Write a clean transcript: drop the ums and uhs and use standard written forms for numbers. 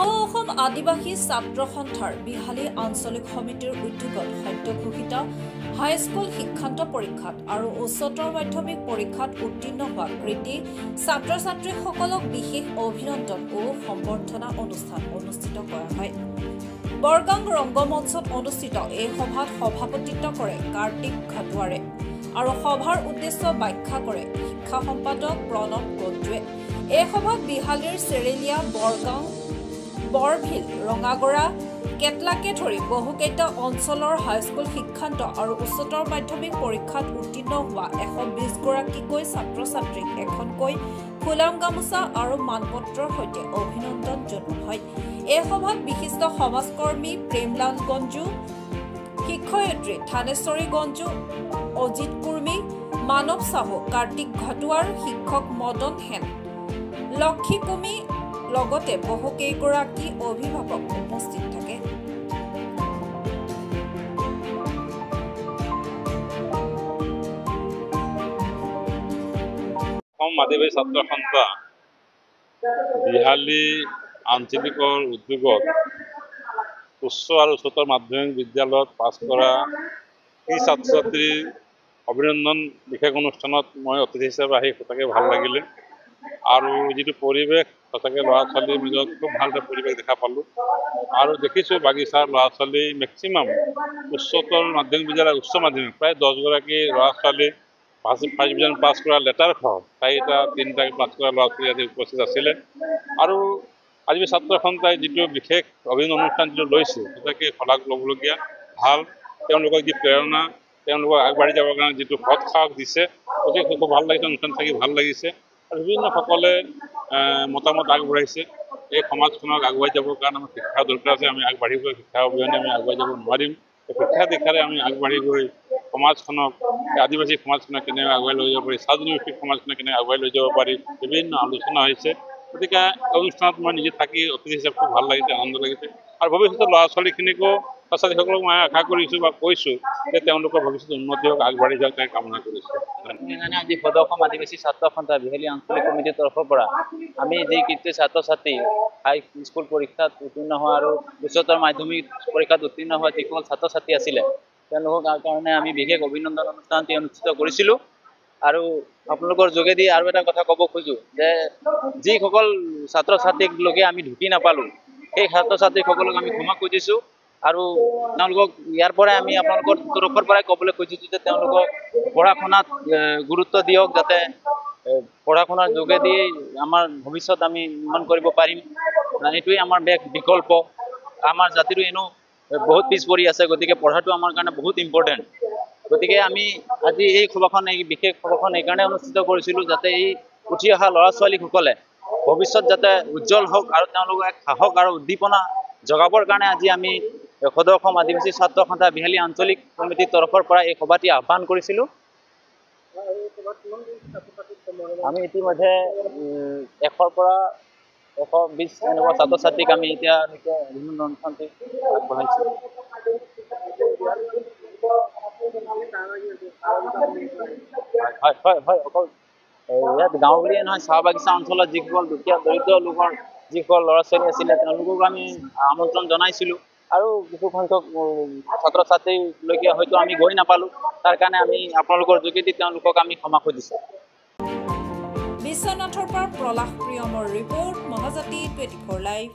অসম আদিবাসী ছাত্ৰ সন্থাৰ বিহালী আঞ্চলিক সমিতিৰ উদ্যোগত সদ্যঘোষিত হাইস্কুল শিক্ষান্ত পৰীক্ষাত আৰু উচ্চতৰ মাধ্যমিক পৰীক্ষাত উত্তীৰ্ণ হোৱা কৃতি ছাত্ৰ-ছাত্ৰীসকলক বিশেষ অভিনন্দন ও সম্বৰ্ধনা অনুষ্ঠান অনুষ্ঠিত কৰা হয়। বৰগাং ৰংগমঞ্চত অনুষ্ঠিত এই সভাত সভাপতিত্ব কৰে কাৰ্তিক ঘাটুৱাৰে আৰু সভাৰ উদ্দেশ্য ব্যাখ্যা কৰে শিক্ষা সম্পাদক প্ৰণৱ গদ্ৰে। এই সভাত বিহালীৰ চেৰেলিয়া বৰগাং বৰভিল ৰঙাগড়া কেটলাকে ধৰি বহুকেইটা অঞ্চলৰ হাইস্কুল শিক্ষান্ত আৰু উচ্চতৰ মাধ্যমিক পৰীক্ষাত উত্তীৰ্ণ হোৱা 120 গৰাকীকৈ ছাত্ৰ-ছাত্ৰীক এখনকৈ ফুলাম গামোচা আৰু মানপত্ৰৰ সৈতে অভিনন্দন জনোৱা হয়। এই সভাত বিশিষ্ট সমাজকৰ্মী প্ৰেমলাল গঞ্জু, শিক্ষয়িত্ৰী থানেশ্বৰী গঞ্জু, অজিত কুৰ্মী, মানৱ সাহু, কাৰ্তিক ঘাটুৱাৰ, শিক্ষক মদন হেন, লক্ষী কুমি লগতে বহুকেইগৰাকী অভিভাৱক উপস্থিত থাকে। অসম আদিবাসী ছাত্ৰ সন্থা বিহালী আঞ্চলিকৰ উদ্যোগত উচ্চ আৰু উচ্চতৰ মাধ্যমিক বিদ্যালয়ত পাছ কৰা এই ছাত্ৰ-ছাত্ৰীৰ অভিনন্দন বিশেষ অনুষ্ঠানত মই অতিথি হিচাপে আহি সঁচাকৈ ভাল লাগিলে আৰু যিটো পৰিৱেশ সঁচাকৈ ল'ৰা-ছোৱালীৰ মাজত খুব ভাল এটা পৰিৱেশ দেখা পালোঁ আৰু দেখিছোঁ বাগিচাৰ ল'ৰা-ছোৱালী মেক্সিমাম উচ্চতৰ মাধ্যমিক বিদ্যালয় উচ্চ মাধ্যমিক প্ৰায় 10 গৰাকী ল'ৰা-ছোৱালী ফাৰ্ষ্ট ডিভিজন পাছ কৰা লেটাৰ সহ 3টা পাছ কৰা ল'ৰা-ছোৱালী আজি উপস্থিত আছিলে আৰু আদিবাসী ছাত্ৰ সন্থাই যিটো বিশেষ অভিনন্দন অনুষ্ঠান যিটো লৈছে সঁচাকৈ শলাগ ল'বলগীয়া ভাল। তেওঁলোকক যি প্ৰেৰণা, তেওঁলোকক আগবাঢ়ি যাবৰ কাৰণে যিটো সৎ সাহস দিছে গতিকে খুব ভাল লাগিছে, অনুষ্ঠান থাকি ভাল লাগিছে আৰু বিভিন্নসকলে মতামত আগবঢ়াইছে। এই সমাজখনক আগুৱাই যাবৰ কাৰণে আমাৰ শিক্ষা দৰকাৰ আছে। আমি আগবাঢ়ি গৈ শিক্ষা অবিহনে আমি আগুৱাই যাব নোৱাৰিম। শিক্ষা দীক্ষাৰে আমি আগবাঢ়ি গৈ সমাজখনক আদিবাসী সমাজখনক কেনেকৈ আগুৱাই লৈ যাব পাৰি, চাহ জনগোষ্ঠীৰ সমাজখনক কেনেকৈ আগুৱাই লৈ যাব পাৰি বিভিন্ন আলোচনা হৈছে। গতিকে অনুষ্ঠানত মই নিজে থাকি অতিথি হিচাপে খুব ভাল লাগিছে, আনন্দ লাগিছে আৰু ভৱিষ্যতে ল'ৰা-ছোৱালীখিনিকো ছাত্ৰ-ছাত্ৰীসকলক মই আশা কৰিছোঁ বা কৈছোঁ যে তেওঁলোকৰ ভৱিষ্যত উন্নতি হওক, আগবাঢ়ি যাওক তাই কামনা কৰিছোঁ। আজি অসম আদিবাসী ছাত্ৰ সন্থা বিহালী আঞ্চলিক সমিতিৰ তৰফৰ পৰা আমি যি কৃতি ছাত্ৰ-ছাত্ৰী হাইস্কুল পৰীক্ষাত উত্তীৰ্ণ হোৱা আৰু উচ্চতৰ মাধ্যমিক পৰীক্ষাত উত্তীৰ্ণ হোৱা যিসকল ছাত্ৰ-ছাত্ৰী আছিলে তেওঁলোকৰ কাৰণে আমি বিশেষ অভিনন্দন অনুষ্ঠানটি অনুষ্ঠিত কৰিছিলোঁ আৰু আপোনালোকৰ যোগেদি আৰু এটা কথা ক'ব খোজোঁ যে যিসকল ছাত্ৰ-ছাত্ৰীক লগে আমি ঢুকি নাপালোঁ সেই ছাত্ৰ-ছাত্ৰীসকলক আমি ক্ষমা খুজিছোঁ আৰু তেওঁলোকক ইয়াৰ পৰাই আমি আপোনালোকৰ তৰফৰ পৰাই ক'বলৈ খুজিছোঁ যে তেওঁলোকক পঢ়া শুনাত গুৰুত্ব দিয়ক, যাতে পঢ়া শুনাৰ যোগেদি আমাৰ ভৱিষ্যত আমি নিৰ্মাণ কৰিব পাৰিম। এইটোৱেই আমাৰ বিকল্প। আমাৰ জাতিটো এনেও বহুত পিছ পৰি আছে, গতিকে পঢ়াটো আমাৰ কাৰণে বহুত ইম্পৰ্টেণ্ট। গতিকে আমি আজি এই বিশেষ সভাখন এইকাৰণে অনুষ্ঠিত কৰিছিলোঁ যাতে এই উঠি অহা ল'ৰা-ছোৱালীসকলে ভৱিষ্যত যাতে উজ্জ্বল হওক আৰু তেওঁলোকক এক সাহস আৰু উদ্দীপনা জগাবৰ কাৰণে আজি আমি অসম আদিবাসী ছাত্ৰ সন্থা বিহালী আঞ্চলিক সমিতিৰ তৰফৰ পৰা এই সভাটি আহ্বান কৰিছিলোঁ। আমি ইতিমধ্যে 100 পৰা 120 এনেকুৱা ছাত্ৰ-ছাত্ৰীক আমি এতিয়ালৈকে বিভিন্ন অনুষ্ঠানটি আগবঢ়াইছোঁ। হয় অকল ইয়াত গাঁও বুলিয়ে নহয়, চাহ বাগিচা অঞ্চলত যিসকল দুখীয়া দৰিদ্ৰ লোকৰ যিসকল ল'ৰা-ছোৱালী আছিলে তেওঁলোকক আমি আমন্ত্ৰণ জনাইছিলোঁ আৰু কিছু সংখ্যক ছাত্ৰ-ছাত্ৰীলৈকে হয়তো আমি গৈ নাপালোঁ। তাৰ কাৰণে আমি আপোনালোকৰ যোগেদি তেওঁলোকক আমি ক্ষমা খুজিছোঁ। বিশ্বনাথৰ পৰা প্ৰলাশ প্ৰিয়মৰ ৰিপৰ্ট, মহাজাতি 24 লাইভ।